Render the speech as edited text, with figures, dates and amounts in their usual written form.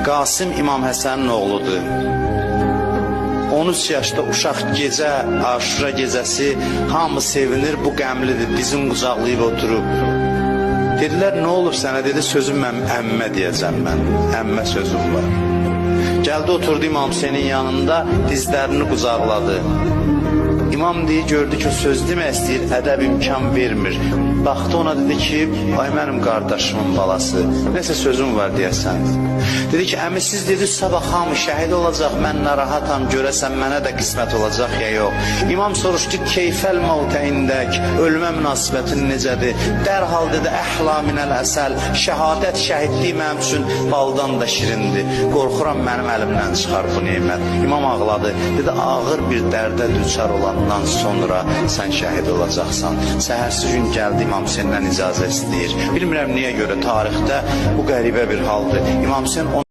Qasım İmam Həsənin oğludur. 13 yaşda uşaq gecə, Aşura gecəsi hamı sevinir, bu qəmlidir, dizin qucaqlayıb oturub. Dedilər, nə olub sənə? Dedi, sözüm mən əmmə deyəcəm mən, əmmə sözüm var. Gəldi, oturdu İmam Hüseynin yanında, dizlərini qucaqladı. İmam deyir, gördü ki, söz demək istəyir, ədəb imkan vermir. Baxdı ona, dedi ki, ay mənim qardaşımın balası, nəsə sözüm var deyəsən. Dedi ki, əmi siz dedi, sabah hamı şəhid olacaq, mən narahatam, görəsən mənə də qismət olacaq ya yox. İmam soruşdu, keyfəl mavtə indək, ölmə münasibətin necədir? Dərhal dedi, əhla minəl əsəl, şəhadət, şəhidlik mənim üçün baldan da şirindir. Qorxuram mənim əlimdən çıxar bu neymət. İmam ağladı, dedi, ağır bir dərdə düçar olandan sonra sən şəhid olacaqsan. Səhərsi gün gəldi, İmam Hüseyndən icazə istəyir. Bilmirəm niyə görə tarixdə bu qəribə bir haldır. İmam Hüseyin